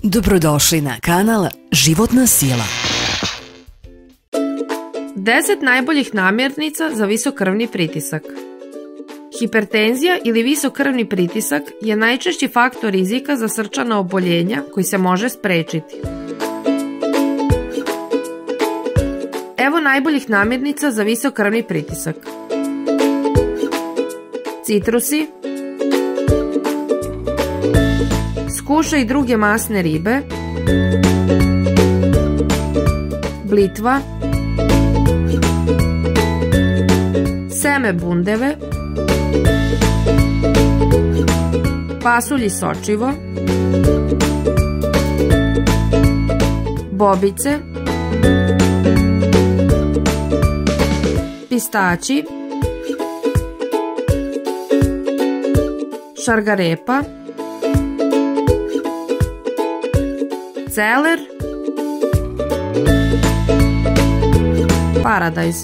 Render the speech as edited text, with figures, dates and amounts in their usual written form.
Dobrodošli na kanal Životna sila. 10 najboljih namirnica za visok krvni pritisak. Hipertenzija ili visok krvni pritisak je najčešći faktor rizika za srčana oboljenja koji se može sprečiti. Evo najboljih namirnica za visok krvni pritisak. Citrusi, skuša i druge masne ribe, blitva, seme bundeve, pasulj i sočivo, bobice, pistaći, šargarepa, celer, paradajz.